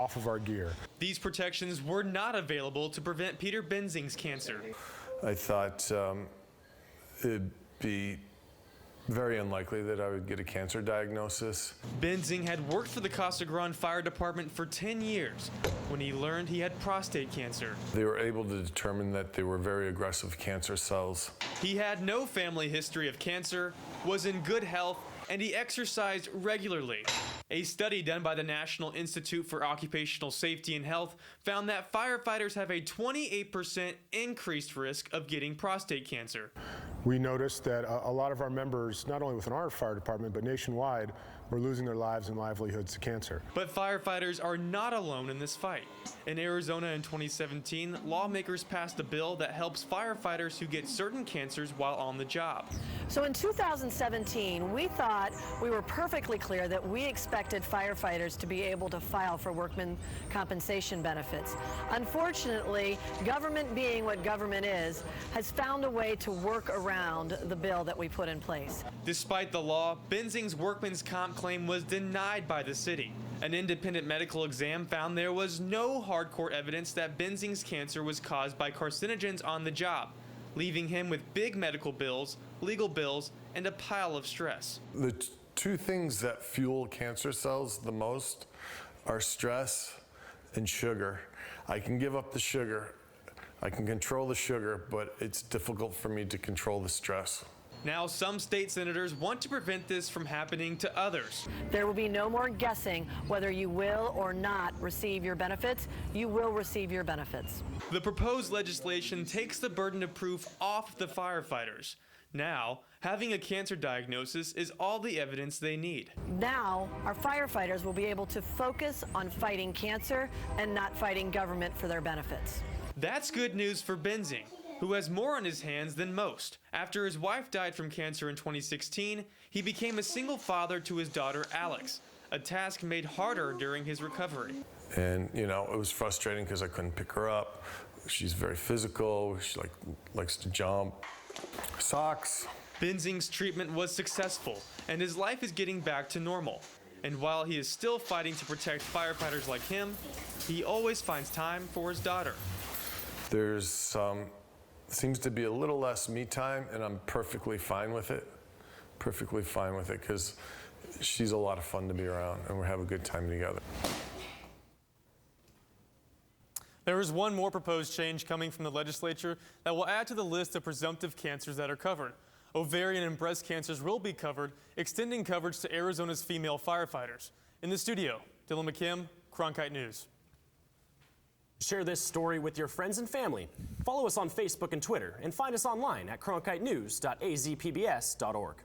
off of our gear. These protections were not available to prevent Peter Benzing's cancer. I thought it'd be very unlikely that I would get a cancer diagnosis. Benzing had worked for the Casa Grande Fire Department for 10 years when he learned he had prostate cancer. They were able to determine that they were very aggressive cancer cells. He had no family history of cancer, was in good health, and he exercised regularly. A study done by the National Institute for Occupational Safety and Health found that firefighters have a 28% increased risk of getting prostate cancer. We noticed that a lot of our members, not only within our fire department, but nationwide, were losing their lives and livelihoods to cancer. But firefighters are not alone in this fight. In Arizona in 2017, lawmakers passed a bill that helps firefighters who get certain cancers while on the job. So in 2017, we thought we were perfectly clear that we expected firefighters to be able to file for workman compensation benefits. Unfortunately, government being what government is, has found a way to work around the bill that we put in place. Despite the law, Benzing's workman's comp claim was denied by the city. An independent medical exam found there was no hardcore evidence that Benzing's cancer was caused by carcinogens on the job, leaving him with big medical bills, legal bills, and a pile of stress. The two things that fuel cancer cells the most are stress and sugar. I can give up the sugar, I can control the sugar, but it's difficult for me to control the stress. Now, some state senators want to prevent this from happening to others. There will be no more guessing whether you will or not receive your benefits. You will receive your benefits. The proposed legislation takes the burden of proof off the firefighters. Now, having a cancer diagnosis is all the evidence they need. Now, our firefighters will be able to focus on fighting cancer and not fighting government for their benefits. That's good news for Benzing, who has more on his hands than most. After his wife died from cancer in 2016, he became a single father to his daughter Alex, a task made harder during his recovery. And you know, it was frustrating because I couldn't pick her up. She's very physical, she likes to jump. Socks. Benzing's treatment was successful, and his life is getting back to normal. And while he is still fighting to protect firefighters like him, he always finds time for his daughter. There's seems to be a little less me time, and I'm perfectly fine with it. Perfectly fine with it, because she's a lot of fun to be around, and we have a good time together. There is one more proposed change coming from the legislature that will add to the list of presumptive cancers that are covered. Ovarian and breast cancers will be covered, extending coverage to Arizona's female firefighters. In the studio, Dylan McKim, Cronkite News. Share this story with your friends and family. Follow us on Facebook and Twitter, and find us online at cronkitenews.azpbs.org.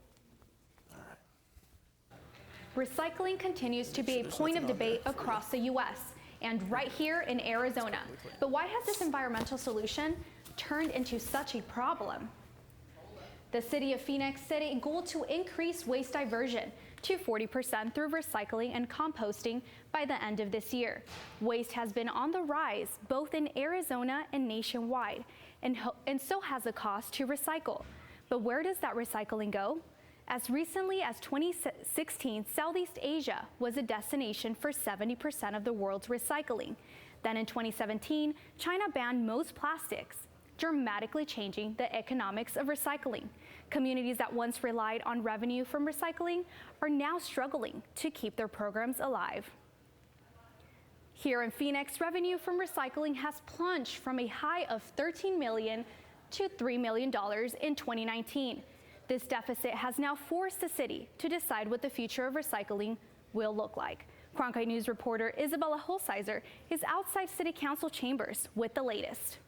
Recycling continues to be a point of debate across the U.S. and right here in Arizona. But why has this environmental solution turned into such a problem? The city of Phoenix set a goal to increase waste diversion to 40% through recycling and composting by the end of this year. Waste has been on the rise both in Arizona and nationwide, and so has the cost to recycle. But where does that recycling go? As recently as 2016, Southeast Asia was a destination for 70% of the world's recycling. Then in 2017, China banned most plastics, dramatically changing the economics of recycling. Communities that once relied on revenue from recycling are now struggling to keep their programs alive. Here in Phoenix, revenue from recycling has plunged from a high of $13 million to $3 million in 2019. This deficit has now forced the city to decide what the future of recycling will look like. Cronkite News reporter Isabella Holsizer is outside City Council chambers with the latest.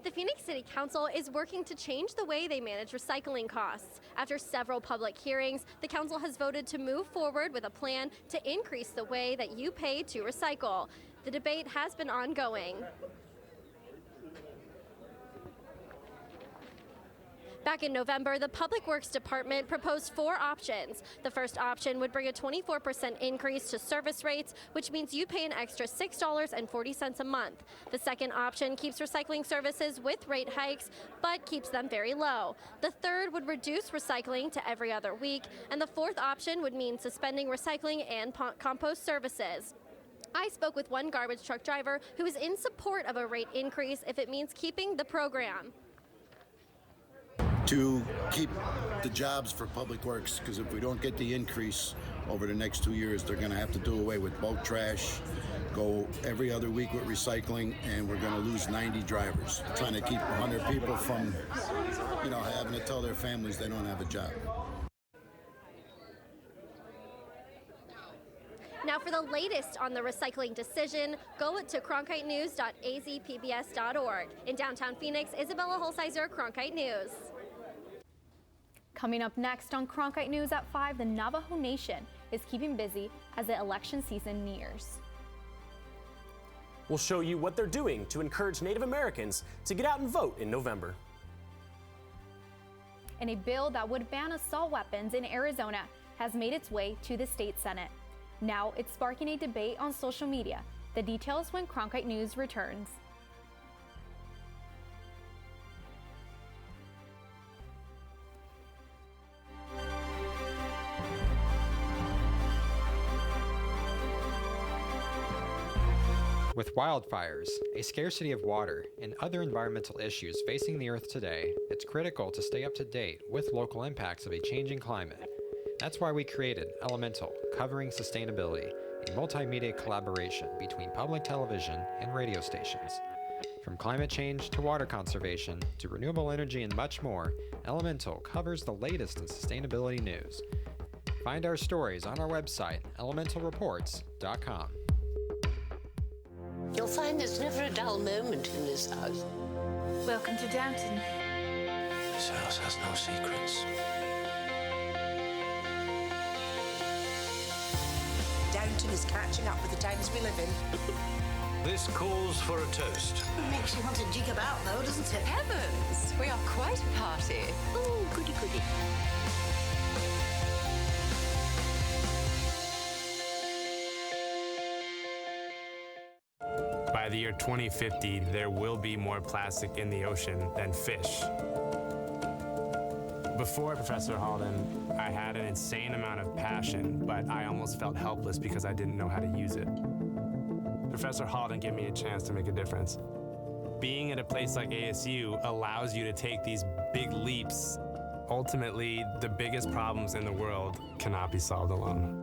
The Phoenix City Council is working to change the way they manage recycling costs. After several public hearings, the council has voted to move forward with a plan to increase the way that you pay to recycle. The debate has been ongoing. Back in November, the Public Works Department proposed 4 options. The first option would bring a 24% increase to service rates, which means you'd pay an extra $6.40 a month. The second option keeps recycling services with rate hikes, but keeps them very low. The third would reduce recycling to every other week, and the fourth option would mean suspending recycling and compost services. I spoke with one garbage truck driver who is in support of a rate increase if it means keeping the program. To keep the jobs for Public Works, because if we don't get the increase over the next 2 years, they're going to have to do away with bulk trash, go every other week with recycling, and we're going to lose 90 drivers. Trying to keep 100 people from, having to tell their families they don't have a job. Now, for the latest on the recycling decision, go to cronkitenews.azpbs.org. In downtown Phoenix, Isabella Holsizer, Cronkite News. Coming up next on Cronkite News at 5, the Navajo Nation is keeping busy as the election season nears. We'll show you what they're doing to encourage Native Americans to get out and vote in November. And a bill that would ban assault weapons in Arizona has made its way to the state Senate. Now it's sparking a debate on social media. The details when Cronkite News returns. With wildfires, a scarcity of water, and other environmental issues facing the Earth today, it's critical to stay up to date with local impacts of a changing climate. That's why we created Elemental, Covering Sustainability, a multimedia collaboration between public television and radio stations. From climate change to water conservation to renewable energy and much more, Elemental covers the latest in sustainability news. Find our stories on our website, elementalreports.com. You'll find there's never a dull moment in this house. Welcome to Downton. This house has no secrets. Downton is catching up with the times we live in. This calls for a toast. Makes you want to jig about, though, doesn't it? Heavens, we are quite a party. Oh, goody goody. By the year 2050, there will be more plastic in the ocean than fish. Before Professor Halden, I had an insane amount of passion, but I almost felt helpless because I didn't know how to use it. Professor Halden gave me a chance to make a difference. Being at a place like ASU allows you to take these big leaps. Ultimately, the biggest problems in the world cannot be solved alone.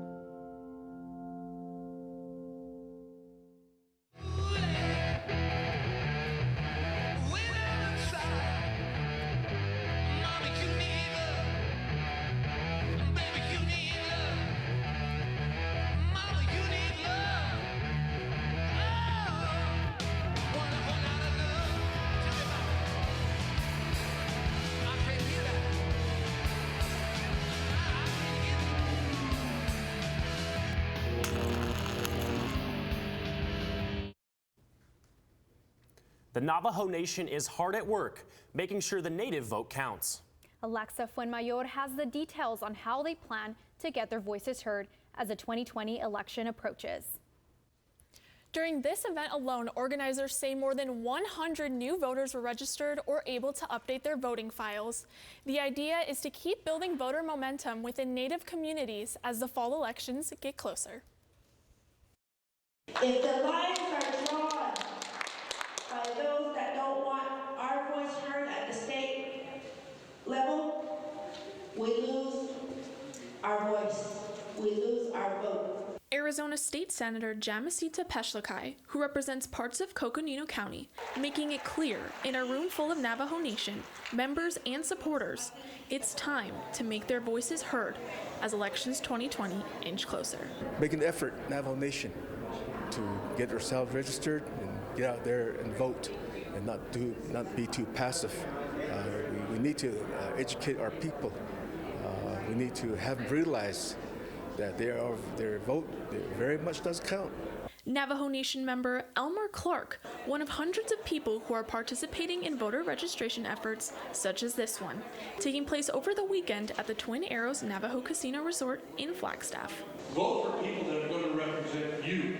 The Navajo Nation is hard at work, making sure the Native vote counts. Alexa Fuenmayor has the details on how they plan to get their voices heard as the 2020 election approaches. During this event alone, organizers say more than 100 new voters were registered or able to update their voting files. The idea is to keep building voter momentum within Native communities as the fall elections get closer. If the lines are drawn by those that don't want our voice heard at the state level, we lose our voice, we lose our vote. Arizona State Senator Jamasita Peshlakai, who represents parts of Coconino County, making it clear in a room full of Navajo Nation members and supporters, it's time to make their voices heard as elections 2020 inch closer. Make an effort, Navajo Nation, to get ourselves registered and get out there and vote and not be too passive. We need to educate our people. We need to have them realize that their vote very much does count. Navajo Nation member Elmer Clark, one of hundreds of people who are participating in voter registration efforts such as this one, taking place over the weekend at the Twin Arrows Navajo Casino Resort in Flagstaff. Vote for people that are going to represent you.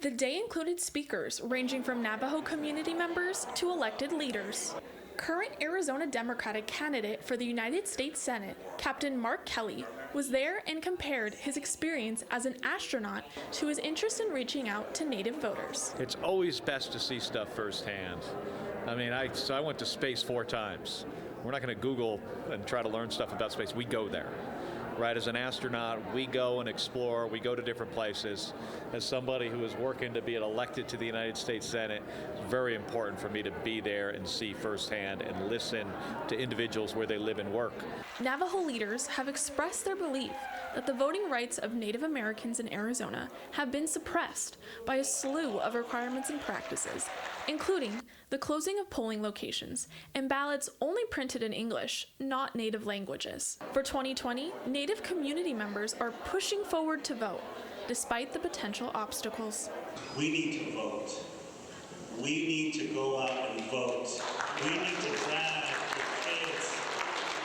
The day included speakers ranging from Navajo community members to elected leaders. Current Arizona Democratic candidate for the United States Senate, Captain Mark Kelly, was there and compared his experience as an astronaut to his interest in reaching out to Native voters. It's always best to see stuff firsthand. I mean, I went to space 4 times. We're not going to Google and try to learn stuff about space. We go there. Right, as an astronaut, we go and explore, we go to different places. As somebody who is working to be elected to the United States Senate, it's very important for me to be there and see firsthand and listen to individuals where they live and work. Navajo leaders have expressed their belief that the voting rights of Native Americans in Arizona have been suppressed by a slew of requirements and practices, including the closing of polling locations and ballots only printed in English, not Native languages. For 2020, Native community members are pushing forward to vote, despite the potential obstacles. We need to vote. We need to go out and vote. We need to grab the kids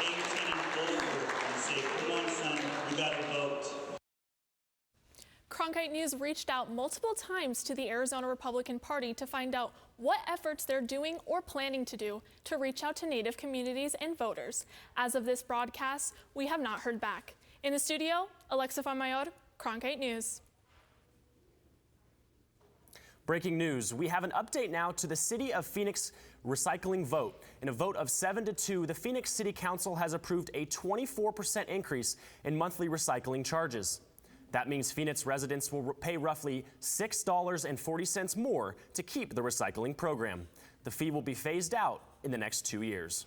18 and older and say, come on, son, you gotta vote. Cronkite News reached out multiple times to the Arizona Republican Party to find out what efforts they're doing or planning to do to reach out to Native communities and voters. As of this broadcast, we have not heard back. In the studio, Alexa Fonmayor, Cronkite News. Breaking news, we have an update now to the City of Phoenix recycling vote. In a vote of 7-2, the Phoenix City Council has approved a 24% increase in monthly recycling charges. That means Phoenix residents will pay roughly $6.40 more to keep the recycling program. The fee will be phased out in the next 2 years.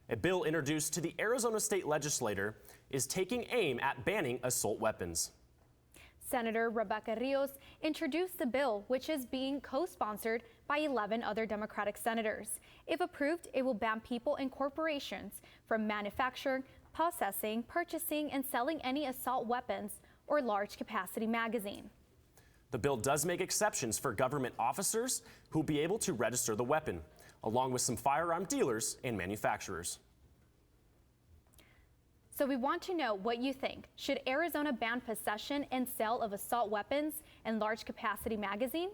A bill introduced to the Arizona State Legislature is taking aim at banning assault weapons. Senator Rebecca Rios introduced the bill, which is being co-sponsored by 11 other Democratic senators. If approved, it will ban people and corporations from manufacturing, possessing, purchasing, and selling any assault weapons or large capacity magazine. The bill does make exceptions for government officers who will be able to register the weapon, along with some firearm dealers and manufacturers. So we want to know what you think. Should Arizona ban possession and sale of assault weapons and large capacity magazines?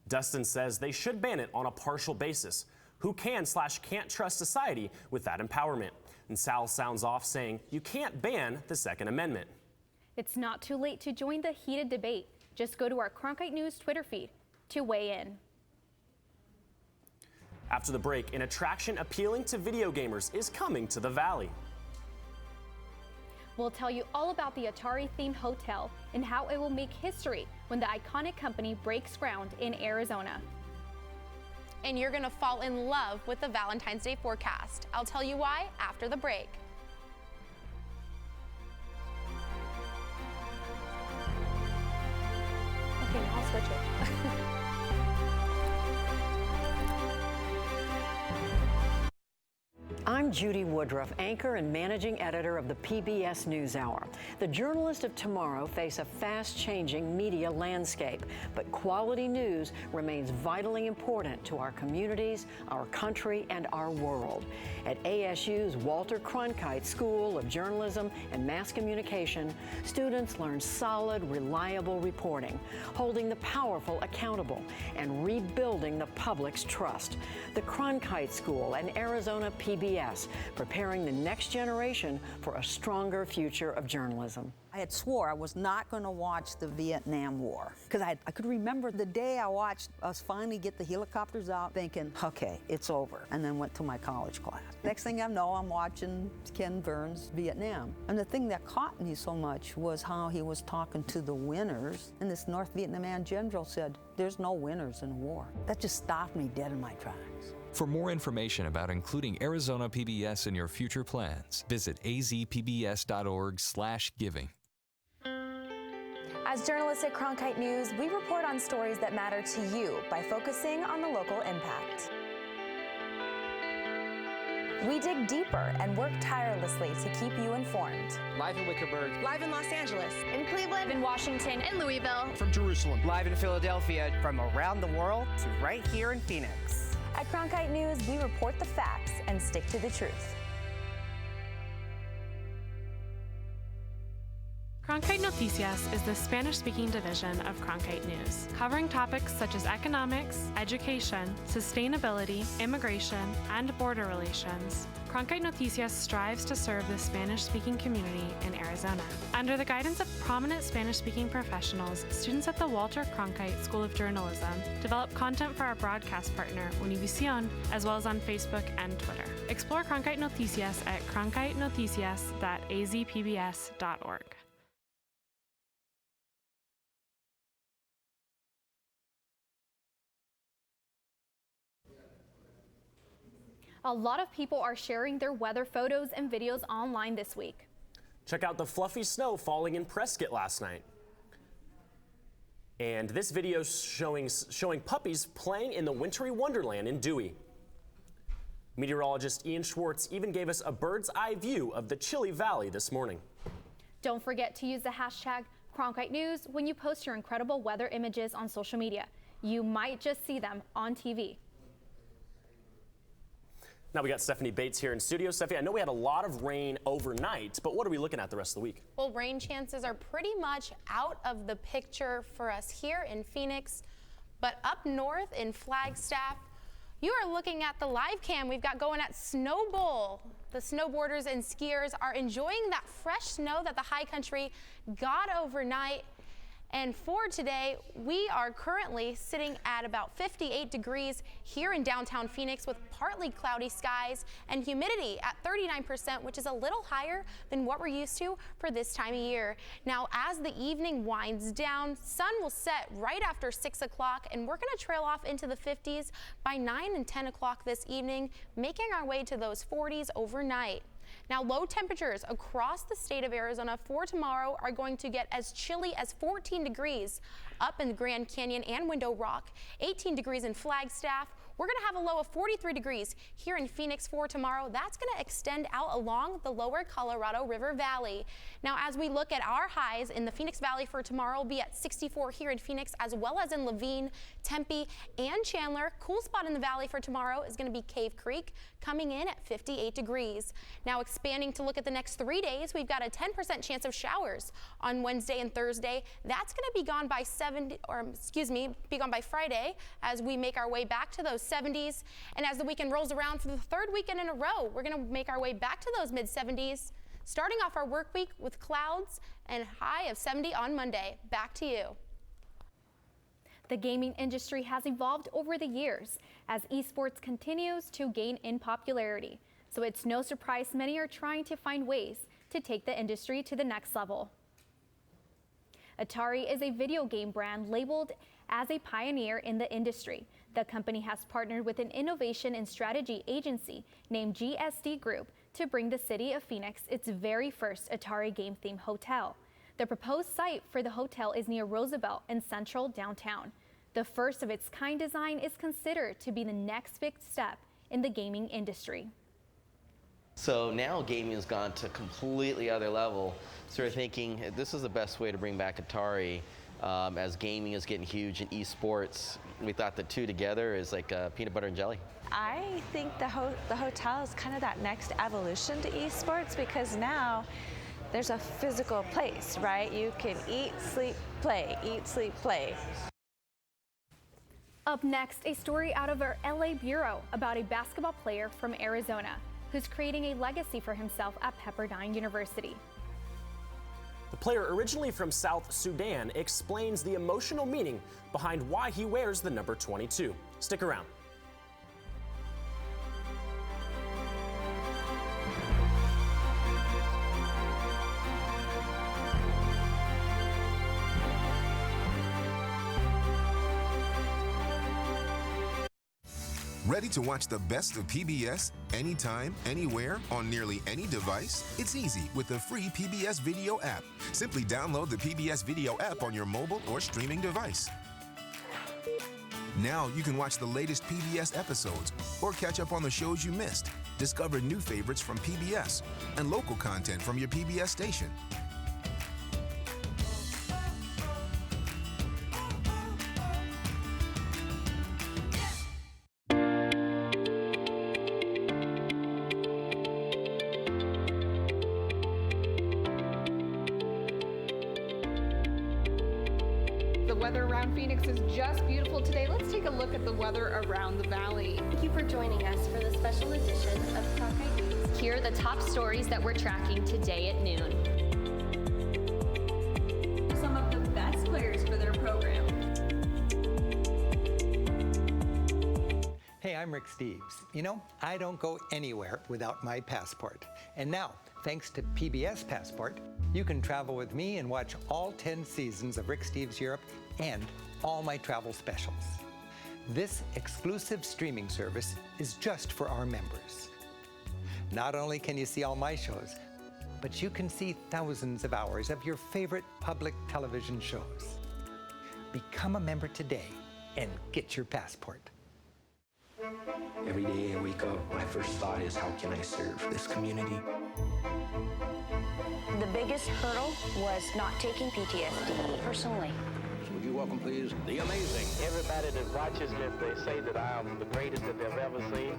Dustin says they should ban it on a partial basis. Who can/can't trust society with that empowerment? And Sal sounds off saying you can't ban the Second Amendment. It's not too late to join the heated debate. Just go to our Cronkite News Twitter feed to weigh in. After the break, an attraction appealing to video gamers is coming to the Valley. We'll tell you all about the Atari-themed hotel and how it will make history when the iconic company breaks ground in Arizona. And you're gonna fall in love with the Valentine's Day forecast. I'll tell you why after the break. Okay, now I'll switch it. I'm Judy Woodruff, anchor and managing editor of the PBS NewsHour. The journalists of tomorrow face a fast-changing media landscape, but quality news remains vitally important to our communities, our country, and our world. At ASU's Walter Cronkite School of Journalism and Mass Communication, students learn solid, reliable reporting, holding the powerful accountable, and rebuilding the public's trust. The Cronkite School and Arizona PBS, preparing the next generation for a stronger future of journalism. I had swore I was not going to watch the Vietnam War because I could remember the day I watched us finally get the helicopters out thinking, okay, it's over, and then went to my college class. Next thing I know, I'm watching Ken Burns' Vietnam. And the thing that caught me so much was how he was talking to the winners, and this North Vietnamese general said, there's no winners in war. That just stopped me dead in my tracks. For more information about including Arizona PBS in your future plans, visit azpbs.org/giving. As journalists at Cronkite News, we report on stories that matter to you by focusing on the local impact. We dig deeper and work tirelessly to keep you informed. Live in Wickerburg. Live in Los Angeles. In Cleveland, in Washington, in Louisville, From Jerusalem. Live in Philadelphia. From around the world to right here in Phoenix. At Cronkite News, we report the facts and stick to the truth. Cronkite Noticias is the Spanish-speaking division of Cronkite News, covering topics such as economics, education, sustainability, immigration, and border relations. Cronkite Noticias strives to serve the Spanish-speaking community in Arizona. Under the guidance of prominent Spanish-speaking professionals, students at the Walter Cronkite School of Journalism develop content for our broadcast partner, Univision, as well as on Facebook and Twitter. Explore Cronkite Noticias at cronkitenoticias.azpbs.org. A lot of people are sharing their weather photos and videos online this week. Check out the fluffy snow falling in Prescott last night. And this video showing puppies playing in the wintry wonderland in Dewey. Meteorologist Ian Schwartz even gave us a bird's eye view of the chilly valley this morning. Don't forget to use the hashtag Cronkite News when you post your incredible weather images on social media. You might just see them on TV. Now we got Stephanie Bates here in studio. Stephanie, I know we had a lot of rain overnight, but what are we looking at the rest of the week? Well, rain chances are pretty much out of the picture for us here in Phoenix, but up north in Flagstaff, you are looking at the live cam we've got going at Snow Bowl. The snowboarders and skiers are enjoying that fresh snow that the high country got overnight. And for today, we are currently sitting at about 58 degrees here in downtown Phoenix with partly cloudy skies and humidity at 39%, which is a little higher than what we're used to for this time of year. Now, as the evening winds down, sun will set right after 6 o'clock, and we're going to trail off into the 50s by 9 and 10 o'clock this evening, making our way to those 40s overnight. Now, low temperatures across the state of Arizona for tomorrow are going to get as chilly as 14 degrees up in the Grand Canyon and Window Rock, 18 degrees in Flagstaff. We're going to have a low of 43 degrees here in Phoenix for tomorrow. That's going to extend out along the lower Colorado River Valley. Now, as we look at our highs in the Phoenix Valley for tomorrow, will be at 64 here in Phoenix, as well as in Laveen, Tempe, and Chandler. Cool spot in the valley for tomorrow is going to be Cave Creek, coming in at 58 degrees. Now, expanding to look at the next 3 days, we've got a 10% chance of showers on Wednesday and Thursday. That's going to be gone by be gone by Friday as we make our way back to those 70s. And as the weekend rolls around for the third weekend in a row, we're going to make our way back to those mid-70s, starting off our work week with clouds and a high of 70 on Monday. Back to you. The gaming industry has evolved over the years as esports continues to gain in popularity. So it's no surprise many are trying to find ways to take the industry to the next level. Atari is a video game brand labeled as a pioneer in the industry. The company has partnered with an innovation and strategy agency named GSD Group to bring the city of Phoenix its very first Atari game-themed hotel. The proposed site for the hotel is near Roosevelt in central downtown. The first of its kind design is considered to be the next big step in the gaming industry. So now gaming has gone to a completely other level. So we're thinking this is the best way to bring back Atari as gaming is getting huge in esports. We thought the two together is like peanut butter and jelly. I think the hotel is kind of that next evolution to esports because now there's a physical place, right? You can eat, sleep, play, eat, sleep, play. Up next, a story out of our LA bureau about a basketball player from Arizona who's creating a legacy for himself at Pepperdine University. The player, originally from South Sudan, explains the emotional meaning behind why he wears the number 22. Stick around. Ready to watch the best of PBS anytime, anywhere, on nearly any device? It's easy with the free PBS Video app. Simply download the PBS Video app on your mobile or streaming device. Now you can watch the latest PBS episodes or catch up on the shows you missed. Discover new favorites from PBS and local content from your PBS station. The weather around Phoenix is just beautiful today. Let's take a look at the weather around the valley. Thank you for joining us for the special edition of Cronkite News. Here are the top stories that we're tracking today at noon. Some of the best players for their program. Hey, I'm Rick Steves. You know, I don't go anywhere without my passport. And now, thanks to PBS Passport, you can travel with me and watch all 10 seasons of Rick Steves Europe and all my travel specials. This exclusive streaming service is just for our members. Not only can you see all my shows, but you can see thousands of hours of your favorite public television shows. Become a member today and get your passport. Every day I wake up, my first thought is, how can I serve this community? The biggest hurdle was not taking PTSD personally. Would you welcome, please, the amazing. Everybody that watches me, they say that I am the greatest that they've ever seen.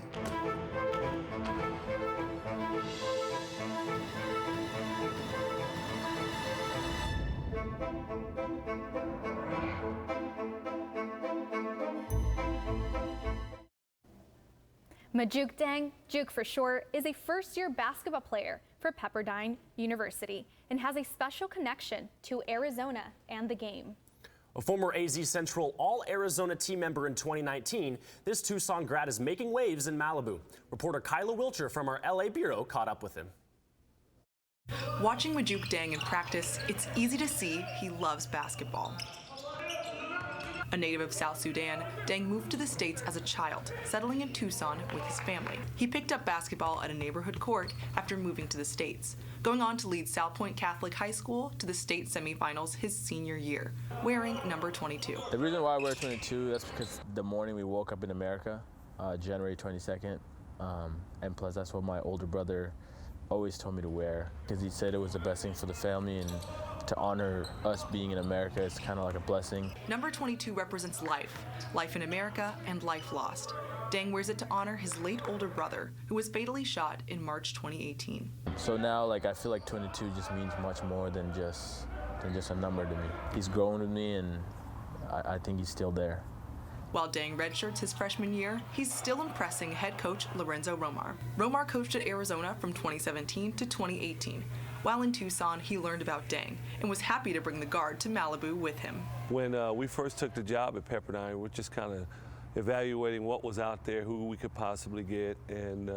Majuk Dang, Juke for short, is a first-year basketball player for Pepperdine University and has a special connection to Arizona and the game. A former AZ Central All-Arizona team member in 2019, this Tucson grad is making waves in Malibu. Reporter Kyla Wilcher from our LA bureau caught up with him. Watching Majuk Dang in practice, it's easy to see he loves basketball. A native of South Sudan, Dang moved to the States as a child, settling in Tucson with his family. He picked up basketball at a neighborhood court after moving to the States, going on to lead South Point Catholic High School to the state semifinals his senior year, wearing number 22. The reason why I wear 22, that's because the morning we woke up in America, January 22nd, and plus that's what my older brother always told me to wear, because he said it was the best thing for the family, and to honor us being in America, it's kind of like a blessing. Number 22 represents life in America and life lost. Dang wears it to honor his late older brother, who was fatally shot in March 2018. So now, I feel like 22 just means much more than just a number to me. He's grown with me, and I think he's still there. While Dang redshirts his freshman year, he's still impressing head coach Lorenzo Romar. Romar coached at Arizona from 2017 to 2018. While in Tucson, he learned about Dang and was happy to bring the guard to Malibu with him. When we first took the job at Pepperdine, we're just kind of evaluating what was out there, who we could possibly get, and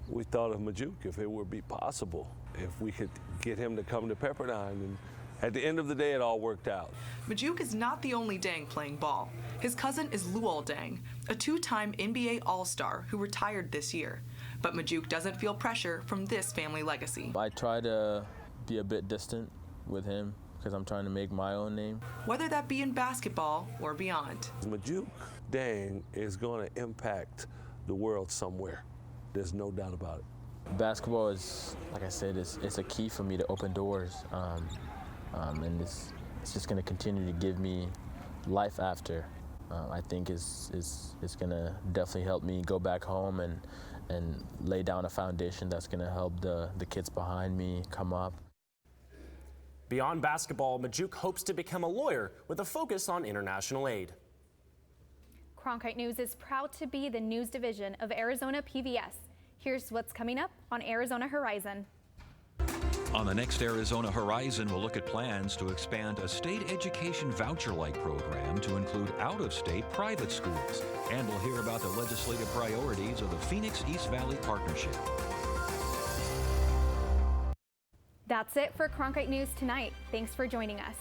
we thought of Majuk, if it would be possible, if we could get him to come to Pepperdine. And at the end of the day, it all worked out. Majuk is not the only Dang playing ball. His cousin is Luol Dang, a two-time NBA All-Star who retired this year. But Majuk doesn't feel pressure from this family legacy. I try to be a bit distant with him because I'm trying to make my own name. Whether that be in basketball or beyond. Majuk Dang is going to impact the world somewhere. There's no doubt about it. Basketball is, like I said, it's a key for me to open doors. And it's just going to continue to give me life after. I think it's going to definitely help me go back home and lay down a foundation that's going to help the kids behind me come up. Beyond basketball, Majuk hopes to become a lawyer with a focus on international aid. Cronkite News is proud to be the news division of Arizona PBS. Here's what's coming up on Arizona Horizon. On the next Arizona Horizon, we'll look at plans to expand a state education voucher-like program to include out-of-state private schools. And we'll hear about the legislative priorities of the Phoenix East Valley Partnership. That's it for Cronkite News tonight. Thanks for joining us.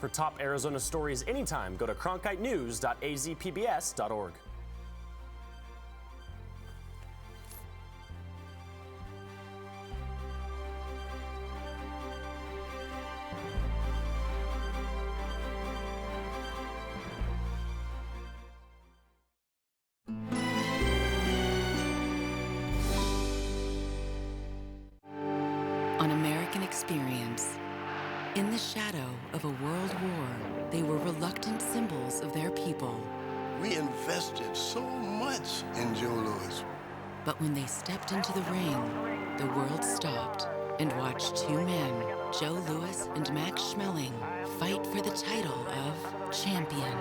For top Arizona stories anytime, go to cronkitenews.azpbs.org. experience. In the shadow of a world war, they were reluctant symbols of their people. We invested so much in Joe Louis. But when they stepped into the ring, the world stopped and watched two men, Joe Louis and Max Schmeling, fight for the title of champion.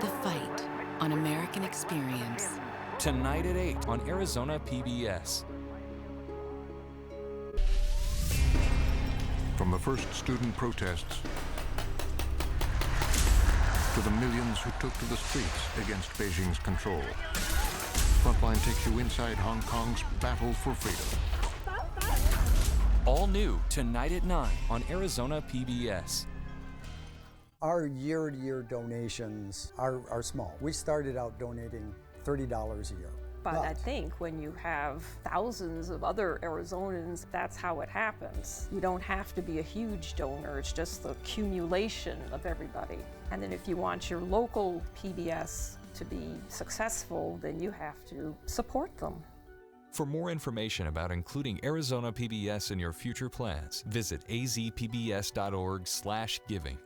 The Fight on American Experience. Tonight at 8 on Arizona PBS. From the first student protests to the millions who took to the streets against Beijing's control, Frontline takes you inside Hong Kong's battle for freedom. All new tonight at 9 on Arizona PBS. Our year-to-year donations are small. We started out donating $30 a year. But I think when you have thousands of other Arizonans, that's how it happens. You don't have to be a huge donor, it's just the accumulation of everybody. And then if you want your local PBS to be successful, then you have to support them. For more information about including Arizona PBS in your future plans, visit azpbs.org/giving.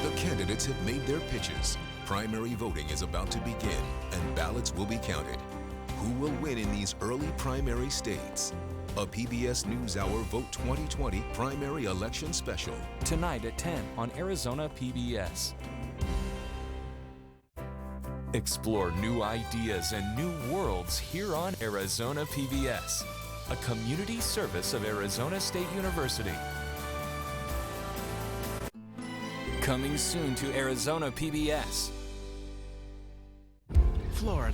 The candidates have made their pitches. Primary voting is about to begin, and ballots will be counted. Who will win in these early primary states? A PBS NewsHour Vote 2020 Primary Election Special. Tonight at 10 on Arizona PBS. Explore new ideas and new worlds here on Arizona PBS, a community service of Arizona State University. Coming soon to Arizona PBS. Florida,